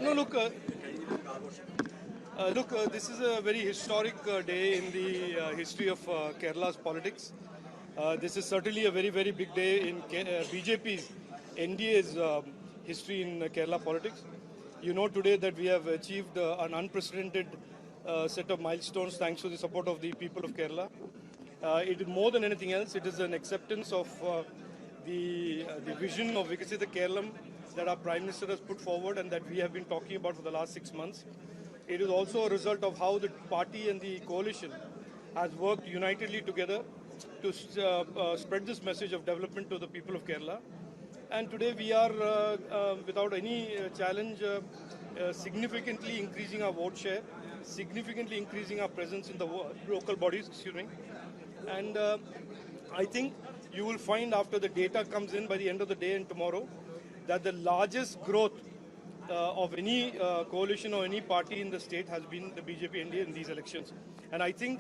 No, look, this is a very historic day in the history of Kerala's politics. This is certainly a very, very big day in BJP's, NDA's history in Kerala politics. You know today that we have achieved an unprecedented set of milestones thanks to the support of the people of Kerala. It is more than anything else, it is an acceptance of the vision of Vikasitha Kerala that our Prime Minister has put forward and that we have been talking about for the last 6 months. It is also a result of how the party and the coalition has worked unitedly together to spread this message of development to the people of Kerala. And today we are, without any challenge, significantly increasing our vote share, significantly increasing our presence in the local bodies, And I think you will find after the data comes in by the end of the day and tomorrow that the largest growth of any coalition or any party in the state has been the BJP NDA in these elections. And I think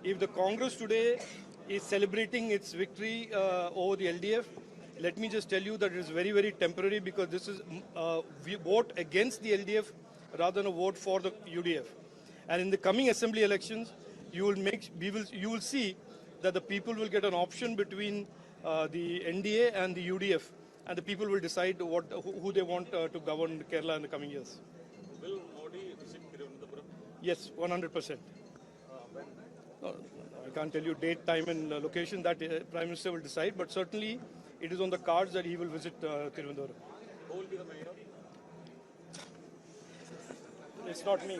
if the Congress today is celebrating its victory over the LDF, let me just tell you that it is very, very temporary because this is we vote against the LDF rather than a vote for the UDF. And in the coming assembly elections, you will see that the people will get an option between the NDA and the UDF, and the people will decide who they want to govern Kerala in the coming years. Will Modi visit Tirunelveli? Yes, 100%. No, I can't tell you date, time, and location. That Prime Minister will decide, but certainly it is on the cards that he will visit Tirunelveli. Who will be the mayor? It's not me.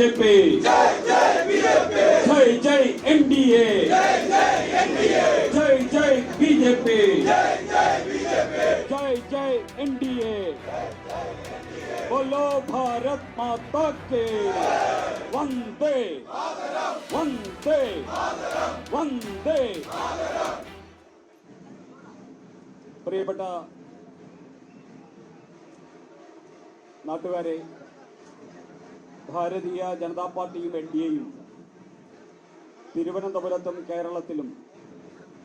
BJP, जय जय NDA, जय जय BJP, जय जय NDA. बोलो भारत माता के वंदे वंदे वंदे। പ്രിയപ്പെട്ട നാട്ടുകാരെ, ഭാരതീയ ജനതാ പാർട്ടിയും എൻഡിഎയും തിരുവനന്തപുരത്തും കേരളത്തിലും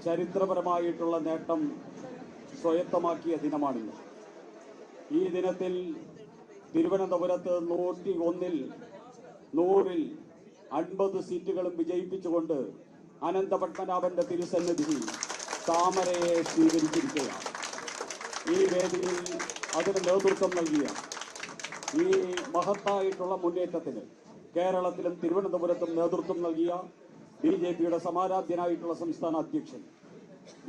ചരിത്രപരമായിട്ടുള്ള നേട്ടം സ്വായത്തമാക്കിയ ദിനമാണിന്ന്. ഈ ദിനത്തിൽ തിരുവനന്തപുരത്ത് 101-ൽ 100-ൽ 50 സീറ്റുകളും വിജയിപ്പിച്ചുകൊണ്ട് അനന്തപത്മനാഭന്റെ തിരുസന്നിധി താമരയെ സ്വീകരിച്ചിരിക്കുകയാണ്. ഈ വേദിയിൽ അതിന് നേതൃത്വം നൽകിയ ഈ മഹത്തായിട്ടുള്ള മുന്നേറ്റത്തിന് കേരളത്തിലും തിരുവനന്തപുരത്തും നേതൃത്വം നൽകിയ ബിജെപിയുടെ സമാരാധ്യനായിട്ടുള്ള സംസ്ഥാന അധ്യക്ഷൻ,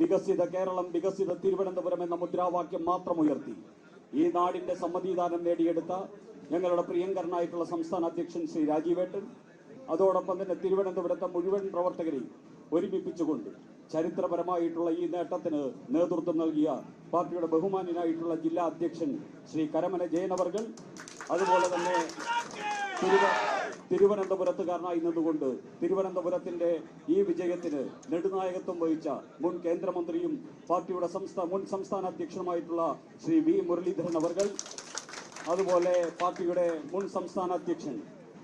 വികസിത കേരളം വികസിത തിരുവനന്തപുരം എന്ന മുദ്രാവാക്യം മാത്രം ഉയർത്തി ഈ നാടിന്റെ സമ്മതിദാനം നേടിയെടുത്ത ഞങ്ങളുടെ പ്രിയങ്കരനായിട്ടുള്ള സംസ്ഥാന അധ്യക്ഷൻ ശ്രീ രാജീവേട്ടൻ, അതോടൊപ്പം തന്നെ തിരുവനന്തപുരത്തെ മുഴുവൻ പ്രവർത്തകരെയും ഒരുമിപ്പിച്ചുകൊണ്ട് ചരിത്രപരമായിട്ടുള്ള ഈ നേട്ടത്തിന് നേതൃത്വം നൽകിയ പാർട്ടിയുടെ ബഹുമാന്യനായിട്ടുള്ള ജില്ലാ അധ്യക്ഷൻ ശ്രീ കരമന ജയനവർകൾ, അതുപോലെ തന്നെ തിരുവനന്തപുരത്തുകാരനായി നിന്നുകൊണ്ട് തിരുവനന്തപുരത്തിന്റെ ഈ വിജയത്തിന് നെടുനായകത്വം വഹിച്ച മുൻ കേന്ദ്രമന്ത്രിയും പാർട്ടിയുടെ മുൻ സംസ്ഥാന അധ്യക്ഷനുമായിട്ടുള്ള ശ്രീ വി മുരളീധരൻ അവർകൾ, അതുപോലെ പാർട്ടിയുടെ മുൻ സംസ്ഥാന അധ്യക്ഷൻ,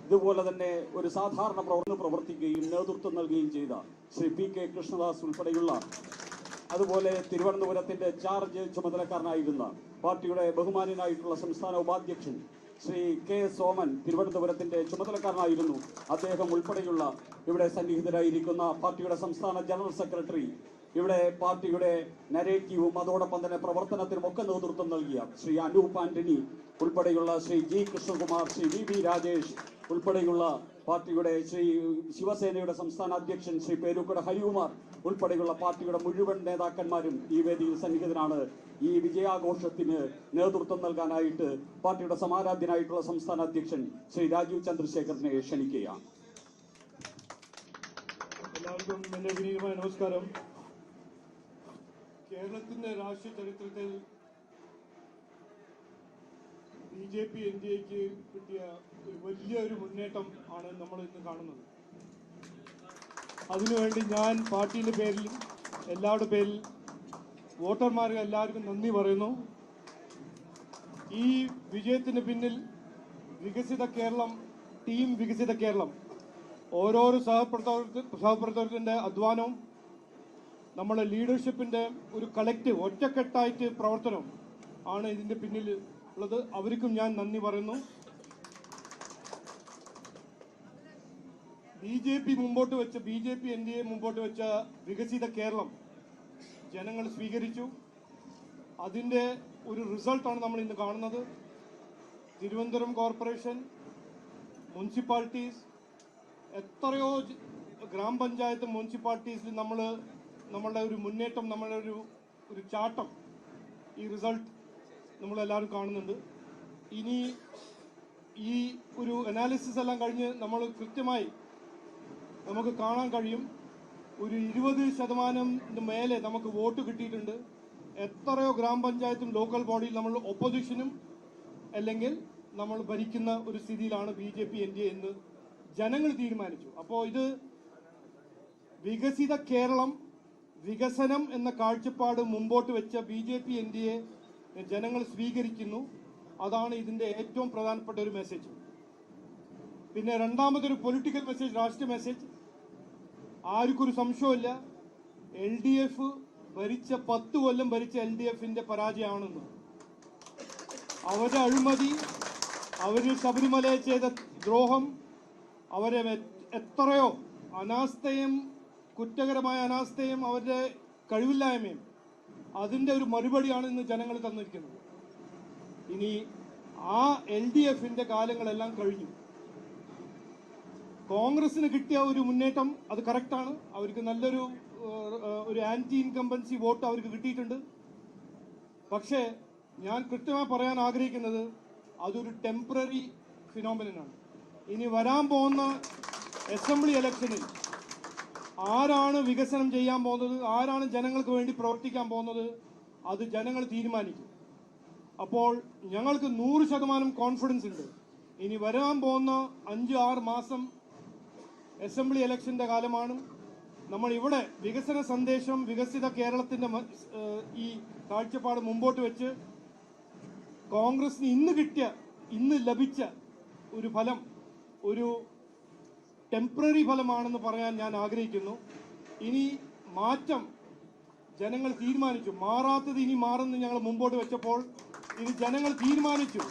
ഇതുപോലെ തന്നെ ഒരു സാധാരണ പ്രവർത്തിക്കുകയും നേതൃത്വം നൽകുകയും ചെയ്ത ശ്രീ പി കെ കൃഷ്ണദാസ് ഉൾപ്പെടെയുള്ള, അതുപോലെ തിരുവനന്തപുരത്തിന്റെ ചാർജ് ചുമതലക്കാരനായിരുന്ന പാർട്ടിയുടെ ബഹുമാന്യനായിട്ടുള്ള സംസ്ഥാന ഉപാധ്യക്ഷൻ ശ്രീ കെ സോമൻ തിരുവനന്തപുരത്തിന്റെ ചുമതലക്കാരനായിരുന്നു. അദ്ദേഹം ഉൾപ്പെടെയുള്ള ഇവിടെ സന്നിഹിതരായിരിക്കുന്ന പാർട്ടിയുടെ സംസ്ഥാന ജനറൽ സെക്രട്ടറി, ഇവിടെ പാർട്ടിയുടെ നരേറ്റീവും അതോടൊപ്പം തന്നെ പ്രവർത്തനത്തിനും ഒക്കെ നേതൃത്വം നൽകിയ ശ്രീ അനൂപ് ആന്റണി ഉൾപ്പെടെയുള്ള Shri G Krishnakumar, Shri V V Rajesh ഉൾപ്പെടെയുള്ള പാർട്ടിയുടെ ശ്രീ ശിവസേനയുടെ സംസ്ഥാന അധ്യക്ഷൻ ശ്രീ പേരൂക്കട ഹരികുമാർ ഉൾപ്പെടെയുള്ള പാർട്ടിയുടെ മുഴുവൻ നേതാക്കന്മാരും ഈ വേദിയിൽ സന്നിഹിതനാണ്. ഈ വിജയാഘോഷത്തിന് നേതൃത്വം നൽകാനായിട്ട് പാർട്ടിയുടെ സമാരാധ്യനായിട്ടുള്ള സംസ്ഥാന അധ്യക്ഷൻ ശ്രീ രാജീവ് ചന്ദ്രശേഖരനെ ക്ഷണിക്കുകയാണ്. എല്ലാവർക്കും എന്റെ വിനീതമായ നമസ്കാരം. കേരളത്തിന്റെ രാഷ്ട്രീയ ചരിത്രത്തിൽ ബിജെപി എൻഡിഎക്ക് കിട്ടിയ വലിയൊരു മുന്നേറ്റം ആണ് നമ്മൾ ഇന്ന് കാണുന്നത്. അതിനുവേണ്ടി ഞാൻ പാർട്ടിയുടെ പേരിൽ എല്ലാവരുടെ പേരിൽ വോട്ടർമാർക്ക് എല്ലാവർക്കും നന്ദി പറയുന്നു. ഈ വിജയത്തിന് പിന്നിൽ വികസിത കേരളം ടീം വികസിത കേരളം ഓരോരോ സഹപ്രവർത്തകരുടെ അധ്വാനവും നമ്മുടെ ലീഡർഷിപ്പിന്റെ ഒരു കളക്റ്റീവ് ഒറ്റക്കെട്ടായിട്ട് പ്രവർത്തനം ആണ് ഇതിന്റെ പിന്നിൽ ഉള്ളത്. അവർക്കും ഞാൻ നന്ദി പറയുന്നു. ബിജെപി എൻഡിഎ മുമ്പോട്ട് വെച്ച വികസിത കേരളം ജനങ്ങൾ സ്വീകരിച്ചു. അതിന്റെ ഒരു റിസൾട്ടാണ് നമ്മൾ ഇന്ന് കാണുന്നത്. തിരുവനന്തപുരം കോർപ്പറേഷൻ, മുനിസിപ്പാലിറ്റീസ്, എത്രയോ ഗ്രാമപഞ്ചായത്ത് മുനിസിപ്പാലിറ്റീസിൽ നമ്മളുടെ ഒരു മുന്നേറ്റം, നമ്മളുടെ ഒരു ചാട്ടം, ഈ റിസൾട്ട് നമ്മളെല്ലാവരും കാണുന്നുണ്ട്. ഇനി ഈ ഒരു അനാലിസിസ് എല്ലാം കഴിഞ്ഞ് നമ്മൾ കൃത്യമായി നമുക്ക് കാണാൻ കഴിയും, ഒരു 20% മേലെ നമുക്ക് വോട്ട് കിട്ടിയിട്ടുണ്ട്. എത്രയോ ഗ്രാമപഞ്ചായത്തും ലോക്കൽ ബോഡിയിൽ നമ്മൾ ഒപ്പോസിഷനും അല്ലെങ്കിൽ നമ്മൾ ഭരിക്കുന്ന ഒരു സ്ഥിതിയിലാണ് ബിജെപി എൻഡിഎ എന്ന് ജനങ്ങൾ തീരുമാനിച്ചു. അപ്പോൾ ഇത് വികസിത കേരളം, വികസനം എന്ന കാഴ്ചപ്പാട് മുമ്പോട്ട് വെച്ച ബിജെപി എൻഡിഎ ജനങ്ങൾ സ്വീകരിക്കുന്നു. അതാണ് ഇതിന്റെ ഏറ്റവും പ്രധാനപ്പെട്ട ഒരു മെസ്സേജ്. പിന്നെ രണ്ടാമതൊരു പൊളിറ്റിക്കൽ മെസ്സേജ്, രാഷ്ട്രീയ മെസ്സേജ്, ആർക്കൊരു സംശയമില്ല, LDF ഭരിച്ച 10 കൊല്ലം ഭരിച്ച LDFന്റെ പരാജയമാണെന്ന്. അവരുടെ അഴിമതി, അവര് ശബരിമലയെ ചെയ്ത ദ്രോഹം, അവരെ എത്രയോ അനാസ്ഥയും കുറ്റകരമായ അനാസ്ഥയും അവരുടെ കഴിവില്ലായ്മയും, അതിന്റെ ഒരു മറുപടിയാണ് ഇന്ന് ജനങ്ങൾ തന്നിരിക്കുന്നത്. ഇനി ആ LDFന്റെ കാലങ്ങളെല്ലാം കഴിഞ്ഞു. കോൺഗ്രസിന് കിട്ടിയ ഒരു മുന്നേറ്റം അത് കറക്റ്റാണ്. അവർക്ക് നല്ലൊരു ആന്റി ഇൻകംബൻസി വോട്ട് അവർക്ക് കിട്ടിയിട്ടുണ്ട്. പക്ഷേ ഞാൻ കൃത്യമായി പറയാൻ ആഗ്രഹിക്കുന്നത് അതൊരു ടെമ്പററി ഫിനോമിനനാണ്. ഇനി വരാൻ പോകുന്ന അസംബ്ലി ഇലക്ഷനിൽ ആരാണ് വികസനം ചെയ്യാൻ പോകുന്നത്, ആരാണ് ജനങ്ങൾക്ക് വേണ്ടി പ്രവർത്തിക്കാൻ പോകുന്നത്, അത് ജനങ്ങൾ തീരുമാനിക്കും. അപ്പോൾ ഞങ്ങൾക്ക് 100% കോൺഫിഡൻസ് ഉണ്ട്. ഇനി വരാൻ പോകുന്ന 5-6 മാസം അസംബ്ലി ഇലക്ഷന്റെ കാലമാണ്. നമ്മൾ ഇവിടെ വികസന സന്ദേശം, വികസിത കേരളത്തിന്റെ ഈ കാഴ്ചപ്പാട് മുമ്പോട്ട് വെച്ച് കോൺഗ്രസിന് ഇന്ന് ലഭിച്ച ഒരു ഫലം ഒരു ടെമ്പററി ഫലമാണെന്ന് പറയാൻ ഞാൻ ആഗ്രഹിക്കുന്നു. ഇനി മാറ്റം ജനങ്ങൾ തീരുമാനിച്ചു. മാറാത്തത് ഇനി മാറുമെന്ന് ഞങ്ങൾ മുമ്പോട്ട് വെച്ചപ്പോൾ ഇത് ജനങ്ങൾ തീരുമാനിച്ചു.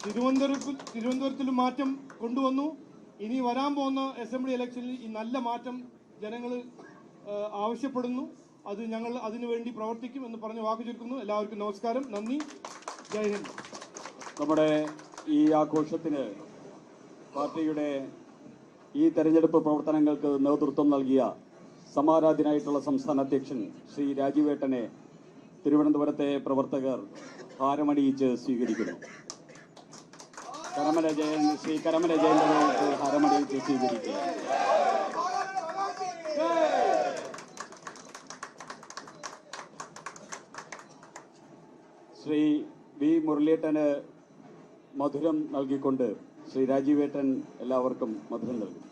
തിരുവനന്തപുരത്തിലും മാറ്റം കൊണ്ടുവന്നു. ഇനി വരാൻ പോകുന്ന അസംബ്ലി ഇലക്ഷനിൽ ഈ നല്ല മാറ്റം ജനങ്ങൾ ആവശ്യപ്പെടുന്നു. അത് ഞങ്ങൾ അതിനുവേണ്ടി പ്രവർത്തിക്കും എന്ന് പറഞ്ഞ് വാക്ക് ചുരുക്കുന്നു. എല്ലാവർക്കും നമസ്കാരം, നന്ദി, ജയ് ഹിന്ദ്. നമ്മുടെ ഈ ആഘോഷത്തിന് പാർട്ടിയുടെ ഈ തെരഞ്ഞെടുപ്പ് പ്രവർത്തനങ്ങൾക്ക് നേതൃത്വം നൽകിയ സമാരാധ്യനായിട്ടുള്ള സംസ്ഥാന അധ്യക്ഷൻ ശ്രീ രാജീവേട്ടനെ തിരുവനന്തപുരത്തെ പ്രവർത്തകർ ഹാരമണിയിച്ച് സ്വീകരിക്കുന്നു. ശ്രീ കരമന ജയന്റെ ഹാരമണിയിച്ച് സ്വീകരിക്കുക. ശ്രീ വി മുരളീധരന് മധുരം നൽകിക്കൊണ്ട് ശ്രീ രാജീവേട്ടൻ എല്ലാവർക്കും മധുരം നൽകും.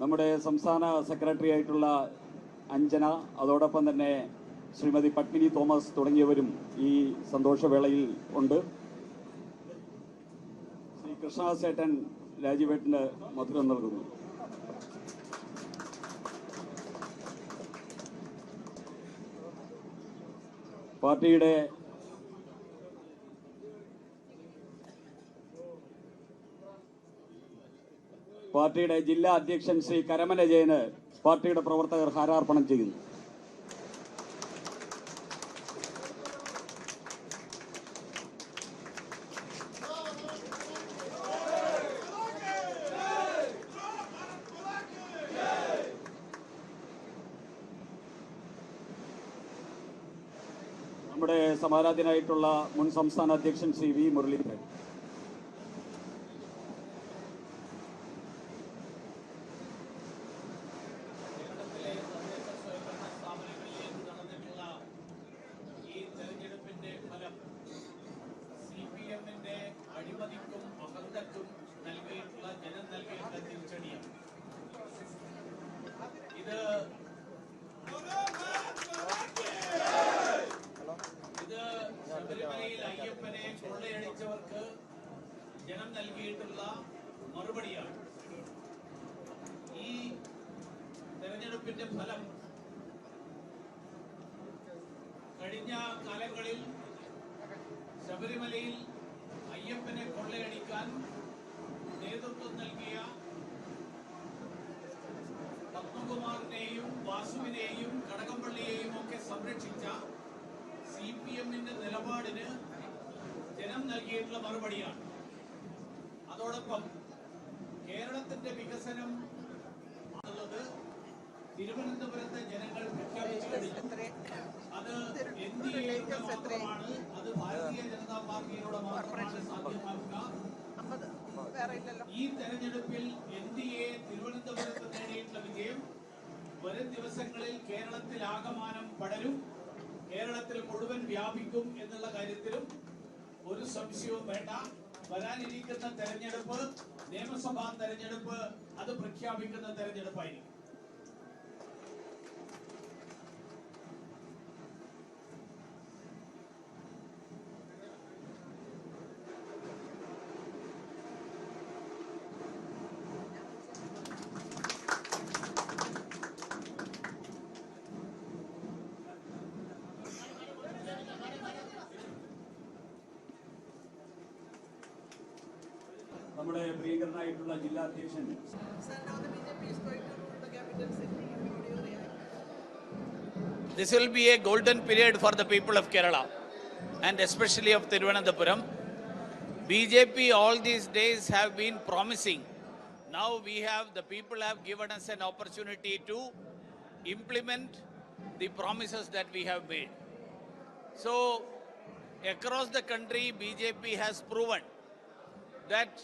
നമ്മുടെ സംസ്ഥാന സെക്രട്ടറി ആയിട്ടുള്ള അഞ്ജന, അതോടൊപ്പം തന്നെ ശ്രീമതി പത്മിനി തോമസ് തുടങ്ങിയവരും ഈ സന്തോഷവേളയിൽ ഉണ്ട്. ശ്രീ കൃഷ്ണദാസേട്ടൻ രാജീവേട്ടന് മധുരം നൽകുന്നു. പാർട്ടിയുടെ ജില്ലാ അധ്യക്ഷൻ ശ്രീ കരമന ജയന് പാർട്ടിയുടെ പ്രവർത്തകർ ഹാരാർപ്പണം ചെയ്യുന്നു. നമ്മുടെ സമാരാധ്യനായിട്ടുള്ള മുൻ സംസ്ഥാന അധ്യക്ഷൻ ശ്രീ വി മുരളീധരൻ. ശബരിമലയിൽ അയ്യപ്പനെ കൊള്ളയടിച്ചവർക്ക് ജനം നൽകിയിട്ടുള്ള മറുപടിയാണ്. ഈ തെരഞ്ഞെടുപ്പിന്റെ ഫലം കഴിഞ്ഞ കാലങ്ങളിൽ ശബരിമലയിൽ അയ്യപ്പനെ കൊള്ളയടിക്കാൻ നേതൃത്വം നൽകിയ പത്മകുമാറിനെയും വാസുവിനെയും കടകംപള്ളിയെയും ഒക്കെ സംരക്ഷിച്ച CPM-ന്റെ നിലപാടിന് ജനം നൽകിയിട്ടുള്ള മറുപടിയാണ്. അതോടൊപ്പം കേരളത്തിന്റെ വികസനം എന്നുള്ളത് തിരുവനന്തപുരത്തെ ജനങ്ങൾ പ്രഖ്യാപിച്ചു കഴിഞ്ഞു. അത് NDA-യുടെ മാത്രമാണ്, അത് ഭാരതീയ ജനതാ പാർട്ടിയിലൂടെ മാത്രമാണ് സാധ്യമാക്കുക. ഈ തെരഞ്ഞെടുപ്പിൽ NDA തിരുവനന്തപുരത്ത് നേടിയിട്ടുള്ള വിജയം വരും ദിവസങ്ങളിൽ കേരളത്തിൽ ആകമാനം പടരും, കേരളത്തിൽ മുഴുവൻ വ്യാപിക്കും എന്നുള്ള കാര്യത്തിലും ഒരു സംശയവും വേണ്ട. വരാനിരിക്കുന്ന തെരഞ്ഞെടുപ്പ്, നിയമസഭാ തെരഞ്ഞെടുപ്പ്, അത് പ്രഖ്യാപിക്കുന്ന തെരഞ്ഞെടുപ്പായിരിക്കും. നമ്മുടെ പ്രിയങ്കരനായിട്ടുള്ള ജില്ലാ അധ്യക്ഷൻ. This will be a golden period for the people of Kerala and especially of Thiruvananthapuram. BJP all these days have been promising now the people have given us an opportunity to implement the promises that we have made. So, across the country, BJP has proven that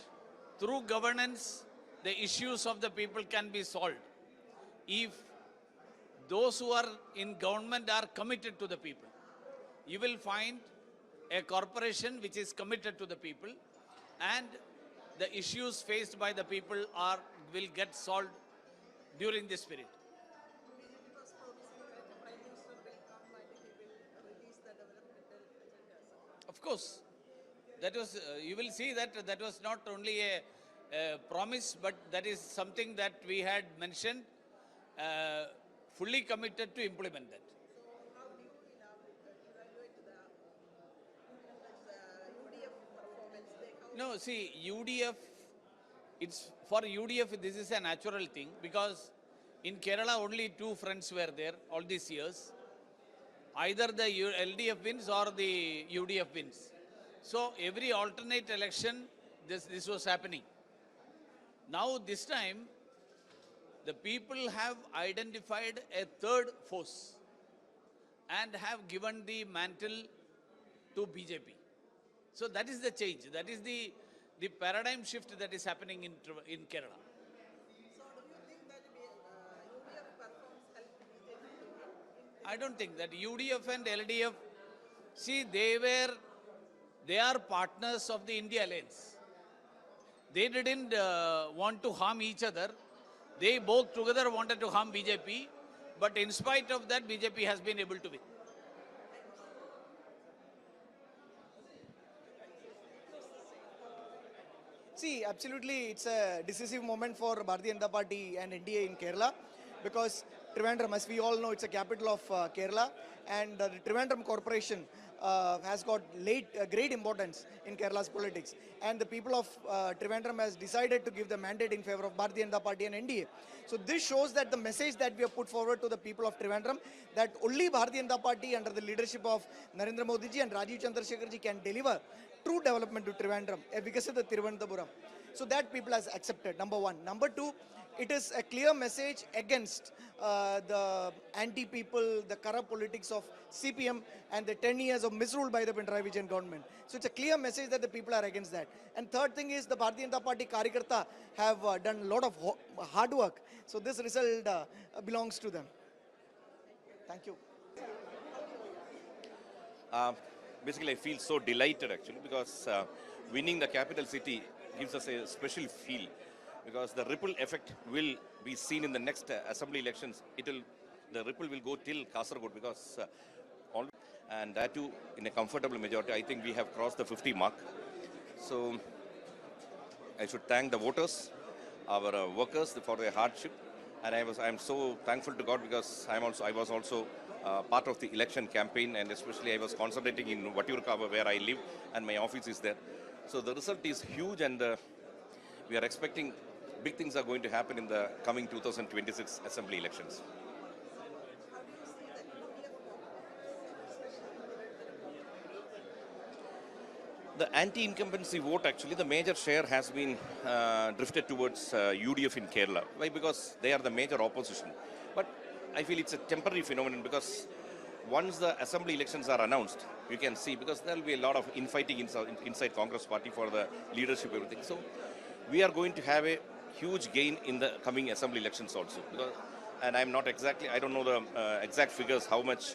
through governance, the issues of the people can be solved. If those who are in government are committed to the people, you will find a corporation which is committed to the people, and the issues faced by the people will get solved during this period. Of course, that was, you will see that was not only a promise, but that is something that we had mentioned, fully committed to implement that. No, see, UDF, it's for UDF, this is a natural thing because in Kerala only two friends were there all these years. Either the LDF wins or the UDF wins. So every alternate election, this was happening. Now this time, the people have identified a third force and have given the mantle to BJP. So that is the change. That is the paradigm shift that is happening in Kerala. So do you think that UDF performs help BJP? I don't think that UDF and LDF, see, they are partners of the India Alliance. They didn't want to harm each other. They both together wanted to harm BJP, but in spite of that, BJP has been able to win. See, absolutely, it's a decisive moment for Bharatiya Janata Party and NDA in Kerala because Trivandrum, as we all know, it's a capital of Kerala, and the Trivandrum Corporation has got great importance in Kerala's politics. And the people of Trivandrum has decided to give the mandate in favor of Bharatiya Janata Party and NDA. So this shows that the message that we have put forward to the people of Trivandrum, that only Bharatiya Janata Party under the leadership of Narendra Modi ji and Rajiv Chandrasekhar ji can deliver true development to Trivandrum, a Vikasita Thiruvananthapuram. So that people has accepted, number one. Number two, it is a clear message against the anti-people, the corrupt politics of CPM and the 10 years of misrule by the Pinarayi Vijayan government. So it's a clear message that the people are against that. And third thing is the Bharatiya Janata Party Karyakarta have done a lot of hard work. So this result belongs to them. Thank you. Basically, I feel so delighted actually because winning the capital city gives us a special feel because the ripple effect will be seen in the next assembly elections. The ripple will go till Kasaragod because and that too in a comfortable majority. I think we have crossed the 50 mark. So I should thank the voters, our workers for their hardship, and I am so thankful to God because I was also part of the election campaign, and especially I was concentrating in Vattiyoorkavu where I live and my office is there. So the result is huge, and we are expecting big things are going to happen in the coming 2026 assembly elections. The anti-incumbency vote, actually, the major share has been drifted towards UDF in Kerala. Why? Because they are the major opposition. But I feel it's a temporary phenomenon because once the assembly elections are announced, you can see, because there will be a lot of infighting inside Congress party for the leadership, everything. So we are going to have a huge gain in the coming assembly elections also. And I'm not exactly, I don't know the exact figures, how much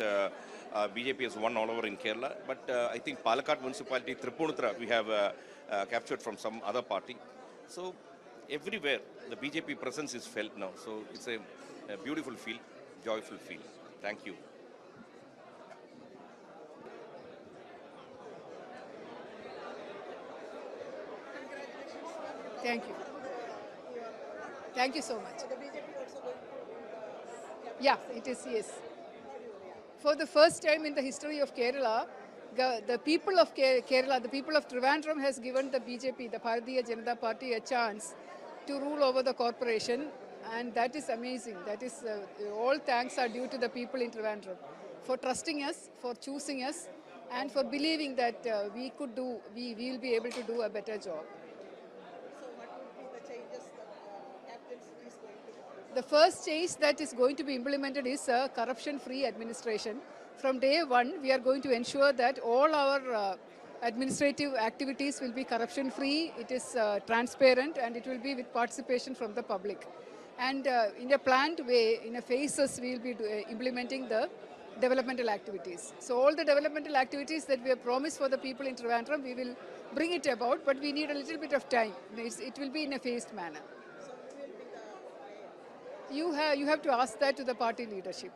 BJP has won all over in Kerala. But I think Palakkad municipality, Tripunithura, we have captured from some other party. So everywhere, the BJP presence is felt now. So it's a beautiful feel, joyful feel. Thank you. Thank you. Thank you so much. So the BJP also going to Yeah, it is, yes. For the first time in the history of Kerala, the people of Kerala, the people of Trivandrum has given the BJP, the Bharatiya Janata Party, a chance to rule over the corporation, and that is amazing. That is, all thanks are due to the people in Trivandrum for trusting us, for choosing us, and for believing that we will be able to do a better job. So what would be the changes that The first change that is going to be implemented is a corruption-free administration. From day one, we are going to ensure that all our administrative activities will be corruption-free, it is transparent, and it will be with participation from the public. And in a planned way, in a phases, we will be implementing the developmental activities. So all the developmental activities that we have promised for the people in Trivandrum, we will bring it about, but we need a little bit of time. It will be in a phased manner. You have to ask that to the party leadership.